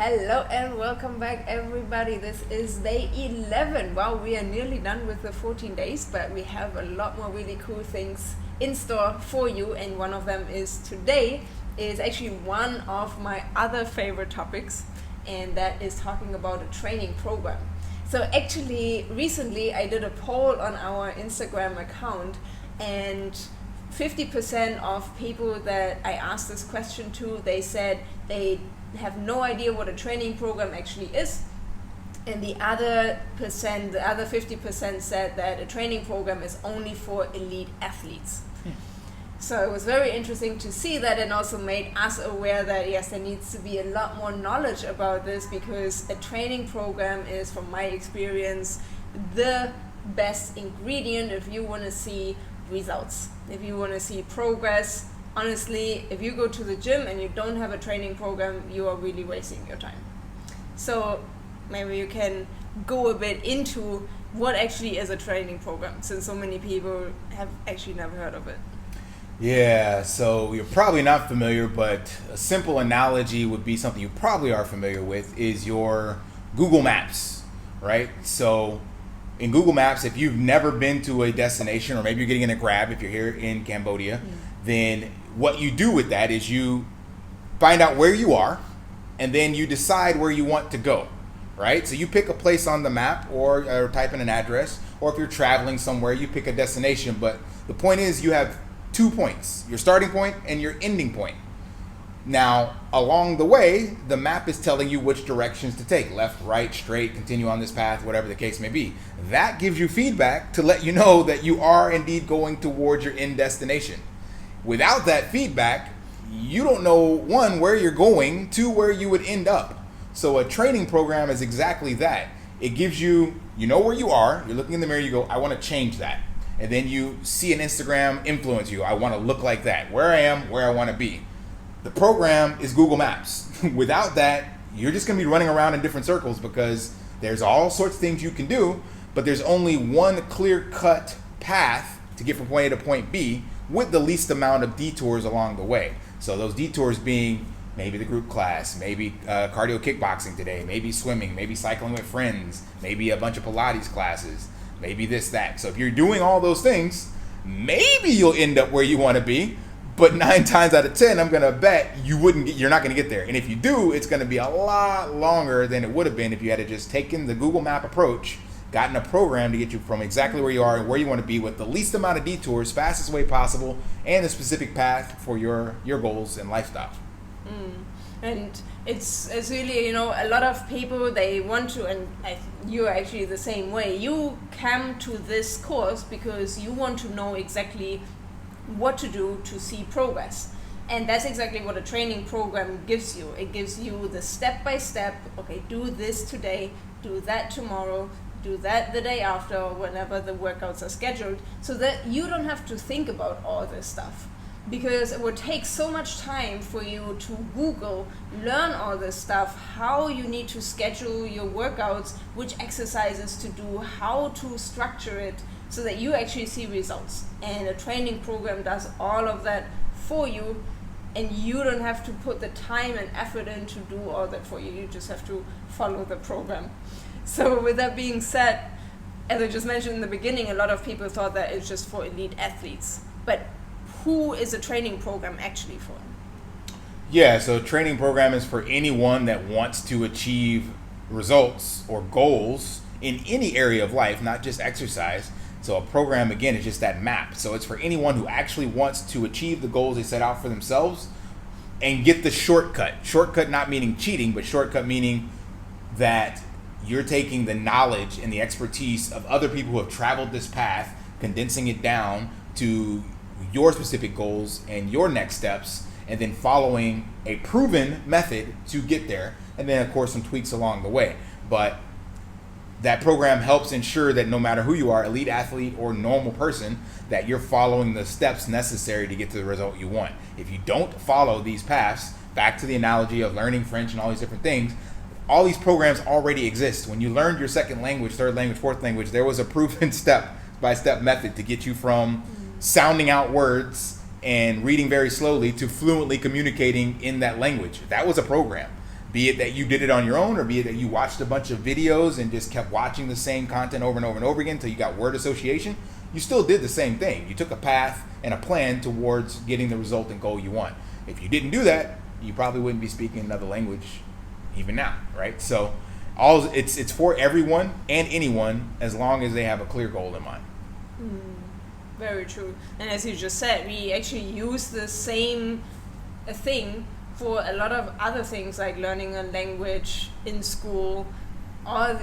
Hello and welcome back, everybody. This is day 11. Wow, we are nearly done with the 14 days, but we have a lot more really cool things in store for you. And one of them is today is actually one of my other favorite topics, and that is talking about a training program. So actually, recently I did a poll on our Instagram account, and 50% of people that I asked this question to, they said they have no idea what a training program actually is. And the other 50% said that a training program is only for elite athletes. So it was very interesting to see that, and also made us aware that yes, there needs to be a lot more knowledge about this, because a training program is, from my experience, the best ingredient if you want to see results, if you want to see progress. Honestly, if you go to the gym and you don't have a training program, you are really wasting your time. So maybe you can go a bit into what actually is a training program, since so many people have actually never heard of it. Yeah, so you're probably not familiar, but a simple analogy would be something you probably are familiar with is your Google Maps, right? So in Google Maps, if you've never been to a destination, or maybe you're getting in a Grab if you're here in Cambodia, then what you do with that is you find out where you are, and then you decide where you want to go, right? So you pick a place on the map, or type in an address, or if you're traveling somewhere, you pick a destination. But the point is, you have 2 points, your starting point and your ending point. Now, along the way, the map is telling you which directions to take: left, right, straight, continue on this path, whatever the case may be. That gives you feedback to let you know that you are indeed going towards your end destination. Without that feedback, you don't know, one, where you're going, two, where you would end up. So a training program is exactly that. It gives you, you know where you are, you're looking in the mirror, you go, I want to change that. And then you see an Instagram influence you, I want to look like that, where I am, where I want to be. The program is Google Maps. Without that, you're just going to be running around in different circles, because there's all sorts of things you can do, but there's only one clear-cut path to get from point A to point B, with the least amount of detours along the way. So those detours being maybe the group class, maybe cardio kickboxing today, maybe swimming, maybe cycling with friends, maybe a bunch of Pilates classes, maybe this, that. So if you're doing all those things, maybe you'll end up where you want to be, but 9 times out of 10, I'm going to bet you're not going to get there. And if you do, it's going to be a lot longer than it would have been if you had just taken the Google Map approach, gotten a program to get you from exactly where you are and where you want to be with the least amount of detours, fastest way possible, and the specific path for your goals and lifestyle. And it's really, a lot of people, they want to, and you're actually the same way. You come to this course because you want to know exactly what to do to see progress. And that's exactly what a training program gives you. It gives you the step-by-step, okay, do this today, do that tomorrow, do that the day after, or whenever the workouts are scheduled, so that you don't have to think about all this stuff. Because it would take so much time for you to Google, learn all this stuff, how you need to schedule your workouts, which exercises to do, how to structure it, so that you actually see results. And a training program does all of that for you, and you don't have to put the time and effort in to do all that for you. You just have to follow the program. So with that being said, as I just mentioned in the beginning, a lot of people thought that it's just for elite athletes. But who is a training program actually for? Yeah, so a training program is for anyone that wants to achieve results or goals in any area of life, not just exercise. So a program, again, is just that map. So it's for anyone who actually wants to achieve the goals they set out for themselves and get the shortcut. Shortcut not meaning cheating, but shortcut meaning that you're taking the knowledge and the expertise of other people who have traveled this path, condensing it down to your specific goals and your next steps, and then following a proven method to get there, and then of course some tweaks along the way. But that program helps ensure that no matter who you are, elite athlete or normal person, that you're following the steps necessary to get to the result you want. If you don't follow these paths, back to the analogy of learning French and all these different things, all these programs already exist. When you learned your second language, third language, fourth language, there was a proven step-by-step method to get you from sounding out words and reading very slowly to fluently communicating in that language. That was a program. Be it that you did it on your own, or be it that you watched a bunch of videos and just kept watching the same content over and over and over again until you got word association, you still did the same thing. You took a path and a plan towards getting the result and goal you want. If you didn't do that, you probably wouldn't be speaking another language even now, right? So it's for everyone and anyone as long as they have a clear goal in mind. Very true. And as you just said, we actually use the same thing for a lot of other things, like learning a language in school, or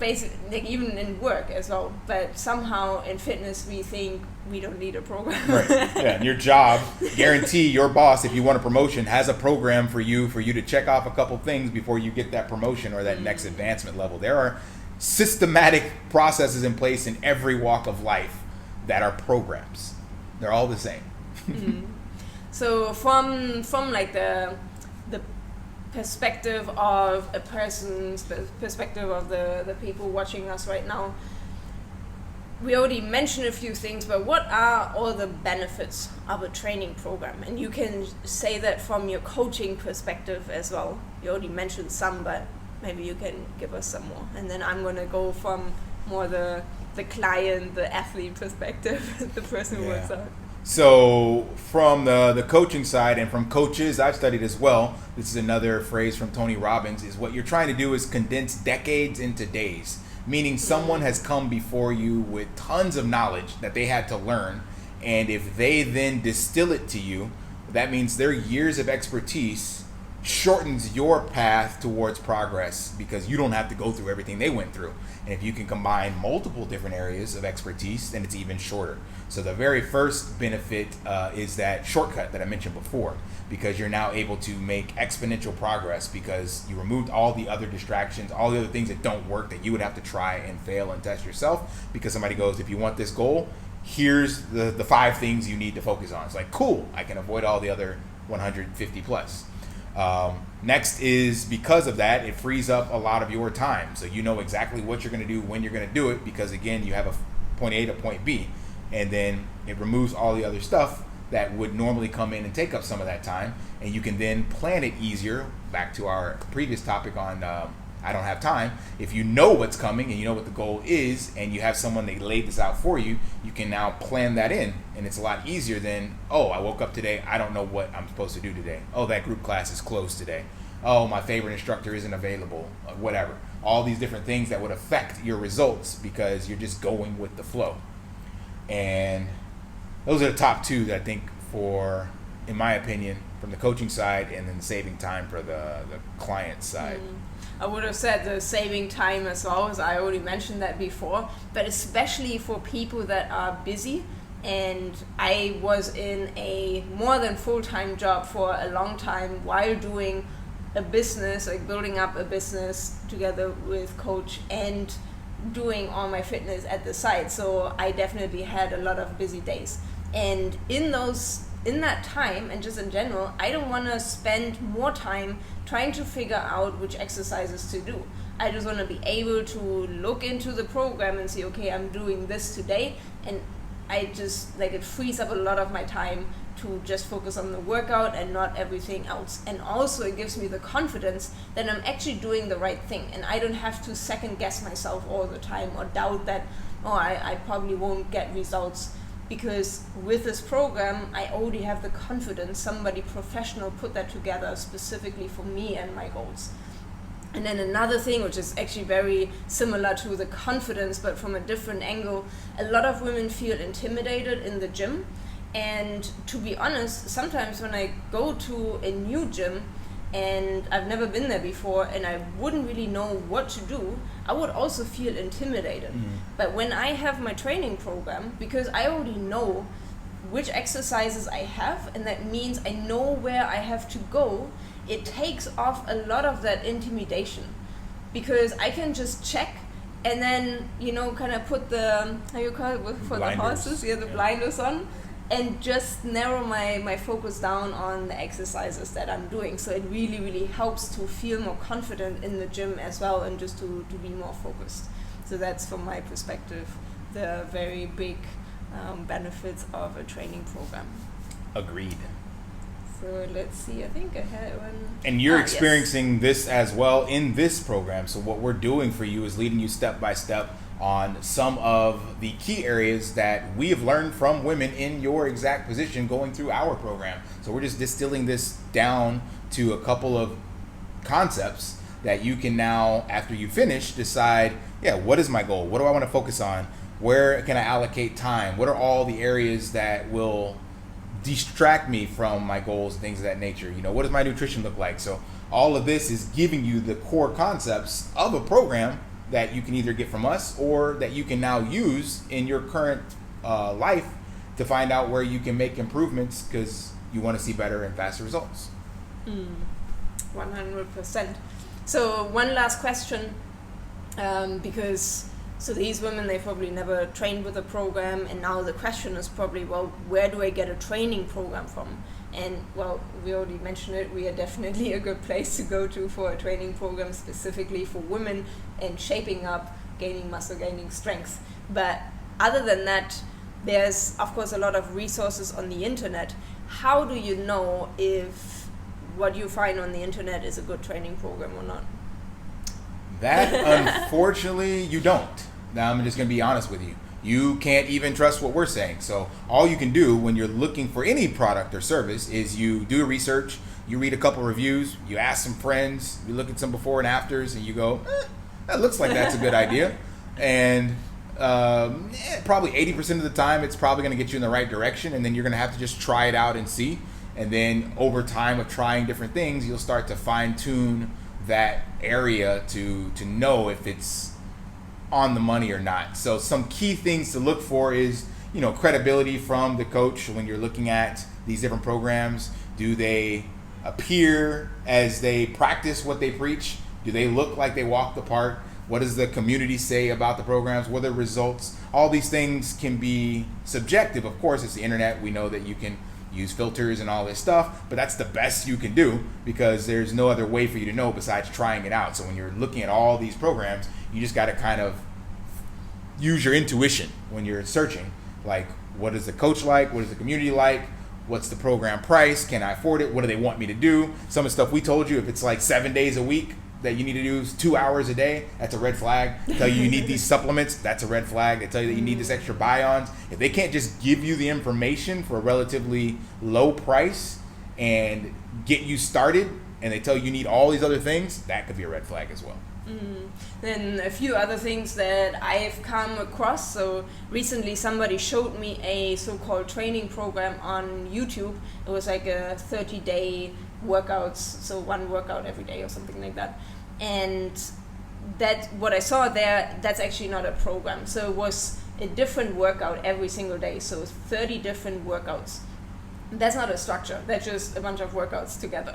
like even in work as well. But somehow in fitness we think we don't need a program. Right. Yeah. And your job, guarantee your boss, if you want a promotion, has a program for you to check off a couple things before you get that promotion or that next advancement level. There are systematic processes in place in every walk of life that are programs. They're all the same. So from like the perspective of a person's perspective of the people watching us right now, we already mentioned a few things, but what are all the benefits of a training program? And you can say that from your coaching perspective as well. You already mentioned some, but maybe you can give us some more. And then I'm going to go from more the client, the athlete perspective, the person who works out. So from the coaching side and from coaches I've studied as well, this is another phrase from Tony Robbins, is what you're trying to do is condense decades into days. Meaning someone has come before you with tons of knowledge that they had to learn, and if they then distill it to you, that means their years of expertise shortens your path towards progress because you don't have to go through everything they went through. And if you can combine multiple different areas of expertise, then it's even shorter. So the very first benefit is that shortcut that I mentioned before, because you're now able to make exponential progress because you removed all the other distractions, all the other things that don't work that you would have to try and fail and test yourself, because somebody goes, if you want this goal, here's the 5 things you need to focus on. It's like, cool, I can avoid all the other 150 plus. Next is, because of that, it frees up a lot of your time. So you know exactly what you're going to do, when you're going to do it, because again, you have a point A to point B, and then it removes all the other stuff that would normally come in and take up some of that time, and you can then plan it easier. Back to our previous topic on I don't have time. If you know what's coming and you know what the goal is, and you have someone that laid this out for you, you can now plan that in, and it's a lot easier than, oh, I woke up today, I don't know what I'm supposed to do today. Oh, that group class is closed today. Oh, my favorite instructor isn't available, whatever. All these different things that would affect your results because you're just going with the flow. And those are the top 2 that I think for, in my opinion, from the coaching side, and then saving time for the client side. I would have said the saving time as well, as I already mentioned that before, but especially for people that are busy. And I was in a more than full-time job for a long time while doing a business, like building up a business together with coach and doing all my fitness at the side. So I definitely had a lot of busy days. And in that time, and just in general, I don't want to spend more time trying to figure out which exercises to do. I just want to be able to look into the program and see, okay, I'm doing this today, and I just, like, it frees up a lot of my time to just focus on the workout and not everything else. And also it gives me the confidence that I'm actually doing the right thing, and I don't have to second guess myself all the time or doubt that, oh, I probably won't get results. Because with this program, I already have the confidence somebody professional put that together specifically for me and my goals. And then another thing, which is actually very similar to the confidence, but from a different angle, a lot of women feel intimidated in the gym. And to be honest, sometimes when I go to a new gym and I've never been there before and I wouldn't really know what to do, I would also feel intimidated. But when I have my training program, because I already know which exercises I have, and that means I know where I have to go, it takes off a lot of that intimidation, because I can just check and then, kind of put the, how you call it, for blinders. The horses, the blinders on, and just narrow my focus down on the exercises that I'm doing. So it really, really helps to feel more confident in the gym as well, and just to be more focused. So that's, from my perspective, the very big benefits of a training program. Agreed. So let's see, I think I had one. And you're Yes. experiencing this as well in this program. So what we're doing for you is leading you step by step on some of the key areas that we have learned from women in your exact position going through our program. So we're just distilling this down to a couple of concepts that you can now, after you finish, decide, yeah, what is my goal? What do I want to focus on? Where can I allocate time? What are all the areas that will distract me from my goals and things of that nature? You know, what does my nutrition look like? So all of this is giving you the core concepts of a program that you can either get from us or that you can now use in your current life to find out where you can make improvements because you want to see better and faster results. 100%. So one last question, because so these women, they probably never trained with a program, and now the question is probably, well, where do I get a training program from? And well, we already mentioned it, we are definitely a good place to go to for a training program specifically for women and shaping up, gaining muscle, gaining strength. But other than that, there's of course a lot of resources on the internet. How do you know if what you find on the internet is a good training program or not? That, unfortunately, you don't. Now, I'm just going to be honest with you. You can't even trust what we're saying. So all you can do when you're looking for any product or service is you do research, you read a couple reviews, you ask some friends, you look at some before and afters, and you go, that looks like that's a good idea. And probably 80% of the time, it's probably going to get you in the right direction, and then you're going to have to just try it out and see. And then over time of trying different things, you'll start to fine tune that area to know if it's on the money or not. So some key things to look for is, you know, credibility from the coach when you're looking at these different programs. Do they appear as they practice what they preach? Do they look like they walk the park? What does the community say about the programs? What are the results? All these things can be subjective. Of course, it's the internet. We know that you can use filters and all this stuff, but that's the best you can do because there's no other way for you to know besides trying it out. So when you're looking at all these programs, you just got to kind of use your intuition when you're searching. Like, what is the coach like? What is the community like? What's the program price? Can I afford it? What do they want me to do? Some of the stuff we told you, if it's like 7 days a week that you need to do 2 hours a day, that's a red flag. They tell you need these supplements, that's a red flag. They tell you that you need this extra buy-ons. If they can't just give you the information for a relatively low price and get you started, and they tell you need all these other things, that could be a red flag as well. Then a few other things that I've come across. So recently somebody showed me a so-called training program on YouTube. It was like a 30-day workouts, so one workout every day or something like that. And that what I saw there, that's actually not a program. So it was a different workout every single day. So 30 different workouts. That's not a structure, that's just a bunch of workouts together.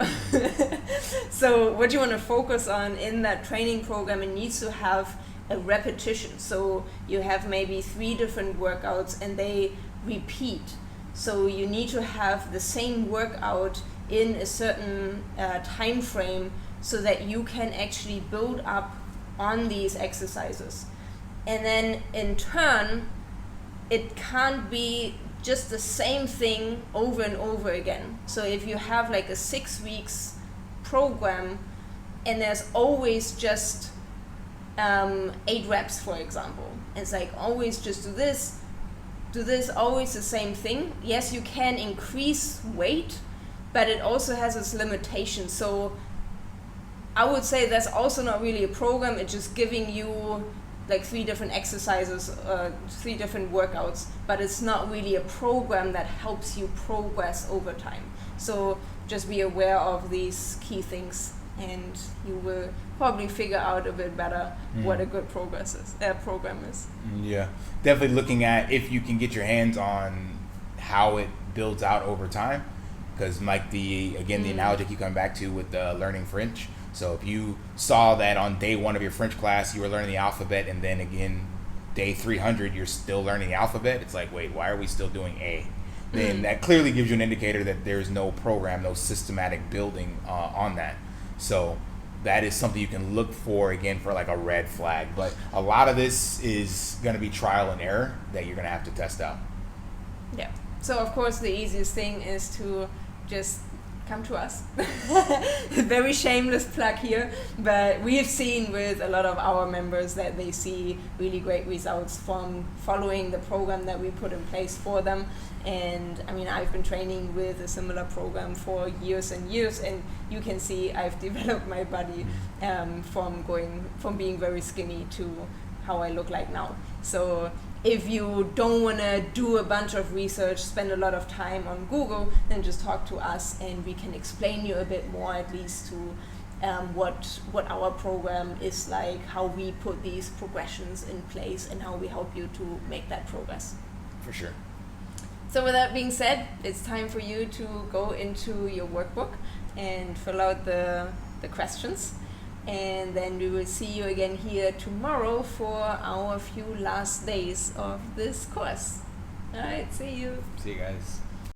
So what you want to focus on in that training program, it needs to have a repetition. So you have maybe 3 different workouts and they repeat. So you need to have the same workout in a certain time frame so that you can actually build up on these exercises. And then in turn, it can't be just the same thing over and over again. So if you have like a 6 weeks program and there's always just 8 reps, for example, it's like always just do this, always the same thing. Yes, you can increase weight, but it also has its limitations. So I would say that's also not really a program. It's just giving you like 3 different exercises, 3 different workouts, but it's not really a program that helps you progress over time. So just be aware of these key things and you will probably figure out a bit better what a good program is. Yeah, definitely looking at if you can get your hands on how it builds out over time, because like the analogy I keep coming back to with learning French. So if you saw that on day 1 of your French class, you were learning the alphabet, and then again, day 300, you're still learning the alphabet, it's like, wait, why are we still doing A? Then that clearly gives you an indicator that there's no program, no systematic building on that. So that is something you can look for, again, for like a red flag. But a lot of this is going to be trial and error that you're going to have to test out. Yeah. So of course the easiest thing is to just come to us. Very shameless plug here, but we have seen with a lot of our members that they see really great results from following the program that we put in place for them. And I mean, I've been training with a similar program for years and years, and you can see I've developed my body from being very skinny to how I look like now. So if you don't want to do a bunch of research, spend a lot of time on Google, then just talk to us and we can explain you a bit more, at least to what our program is like, how we put these progressions in place, and how we help you to make that progress. For sure. So with that being said, it's time for you to go into your workbook and fill out the questions. And then we will see you again here tomorrow for our few last days of this course. All right, see you. See you guys.